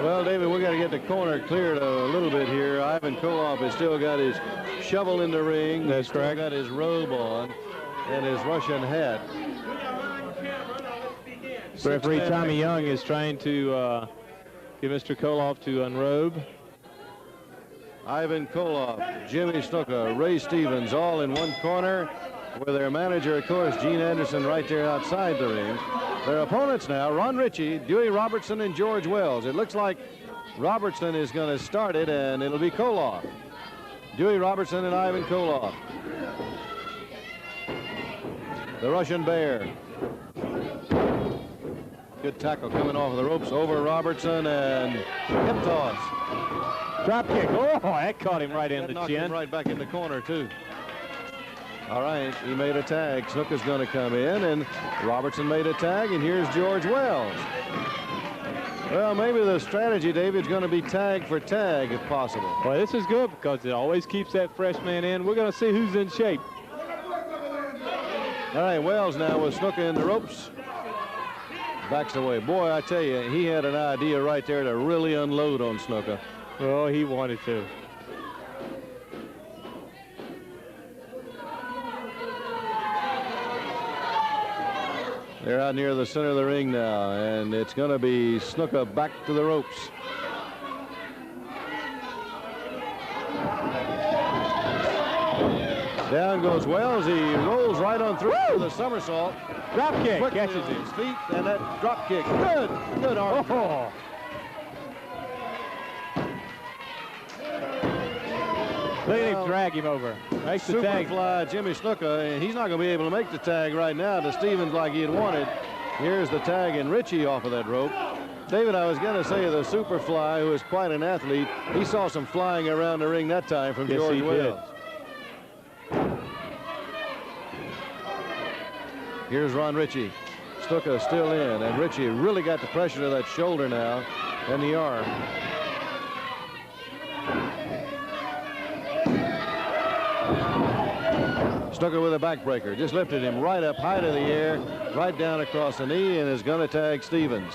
Well, David, we got to get the corner cleared a little bit here. Ivan Koloff has still got his shovel in the ring. That's correct. Got his robe on and his Russian hat. Referee Tommy Young is trying to get Mr. Koloff to unrobe. Ivan Koloff, Jimmy Snuka, Ray Stevens all in one corner with their manager, of course, Gene Anderson, right there outside the ring. Their opponents now, Ron Ritchie, Dewey Robertson, and George Wells. It looks like Robertson is going to start it, and it'll be Koloff. Dewey Robertson and Ivan Koloff. The Russian Bear. Good tackle coming off of the ropes over Robertson, and hip toss. Drop kick. Oh, that caught him right in the knocked chin. Him right back in the corner, too. All right, he made a tag. Snuka's going to come in, and Robertson made a tag, and here's George Wells. Well, maybe the strategy, David, is going to be tag for tag, if possible. Well, this is good because it always keeps that fresh man in. We're going to see who's in shape. All right, Wells now with Snuka in the ropes. Backs away. Boy, I tell you, he had an idea right there to really unload on Snuka. Oh, he wanted to. They're out near the center of the ring now, and it's going to be Snuka back to the ropes. Down goes Wells. He rolls right on through the somersault. Drop kick. Quickly Catches on him. his feet, and that drop kick. Good arm. Oh. Look at him drag him over. Makes the tag. Superfly Jimmy Snuka, and he's not going to be able to make the tag right now to Stevens like he had wanted. Here's the tag, and Ritchie off of that rope. David, I was going to say the Superfly, who is quite an athlete, he saw some flying around the ring that time from George Wells. Here's Ron Ritchie. Snuka still in, and Ritchie really got the pressure to that shoulder now and the arm. Snuka with a backbreaker. Just lifted him right up high to the air, right down across the knee, and is going to tag Stevens.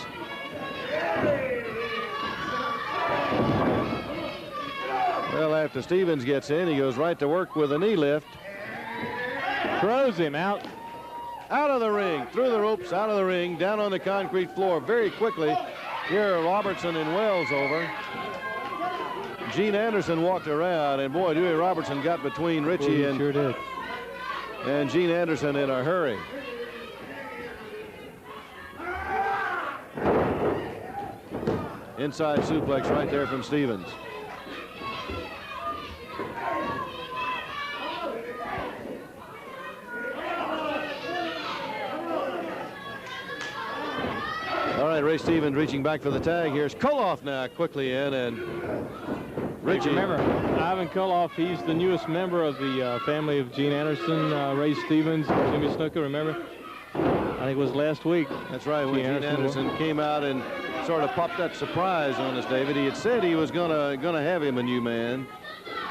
Well, after Stevens gets in, he goes right to work with a knee lift. Throws him out. Out of the ring, through the ropes, out of the ring, down on the concrete floor very quickly. Here are Robertson and Wells over. Gene Anderson walked around, and boy, Dewey Robertson got between Ritchie and, sure did. And Gene Anderson in a hurry. Inside suplex right there from Stevens. All right, Ray Stevens reaching back for the tag. Here's Koloff now quickly in, and Ritchie. Remember, Ivan Koloff, he's the newest member of the family of Gene Anderson, Ray Stevens, Jimmy Snuka, remember? I think it was last week. That's right, when Gene Anderson came out and sort of popped that surprise on us, David. He had said he was gonna have him a new man,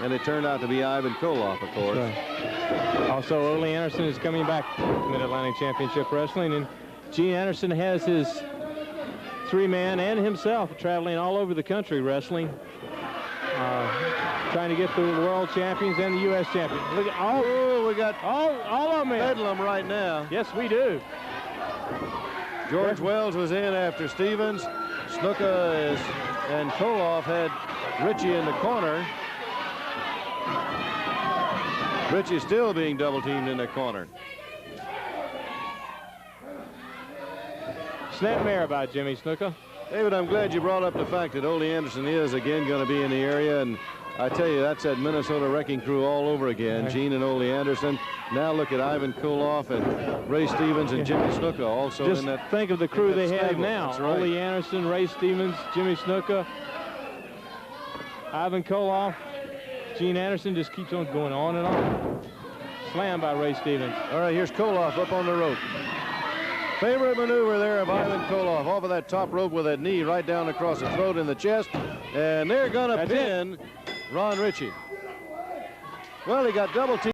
and it turned out to be Ivan Koloff, of course. Right. Also, Ole Anderson is coming back to Mid-Atlantic Championship Wrestling, and Gene Anderson has his three-man and himself traveling all over the country wrestling, trying to get the world champions and the U.S. champions. Look at we got all of them in. Bedlam right now. Yes, we do. George Wells was in after Stevens. Snuka and Koloff had Ritchie in the corner. Ritchie still being double-teamed in the corner. Snapmare about Jimmy Snuka. David, I'm glad you brought up the fact that Ole Anderson is again going to be in the area, and I tell you, that's that Minnesota Wrecking Crew all over again. Right. Gene and Ole Anderson. Now look at Ivan Koloff and Ray Stevens and Jimmy Snuka also just in that. Think of the crew they have now. That's right. Ole Anderson, Ray Stevens, Jimmy Snuka, Ivan Koloff, Gene Anderson just keeps on going on and on. Slam by Ray Stevens. All right, here's Koloff up on the rope. Favorite maneuver there of Ivan Koloff off of that top rope with that knee right down across the throat and the chest. And they're going to pin Ron Ritchie. Well, he got double teamed.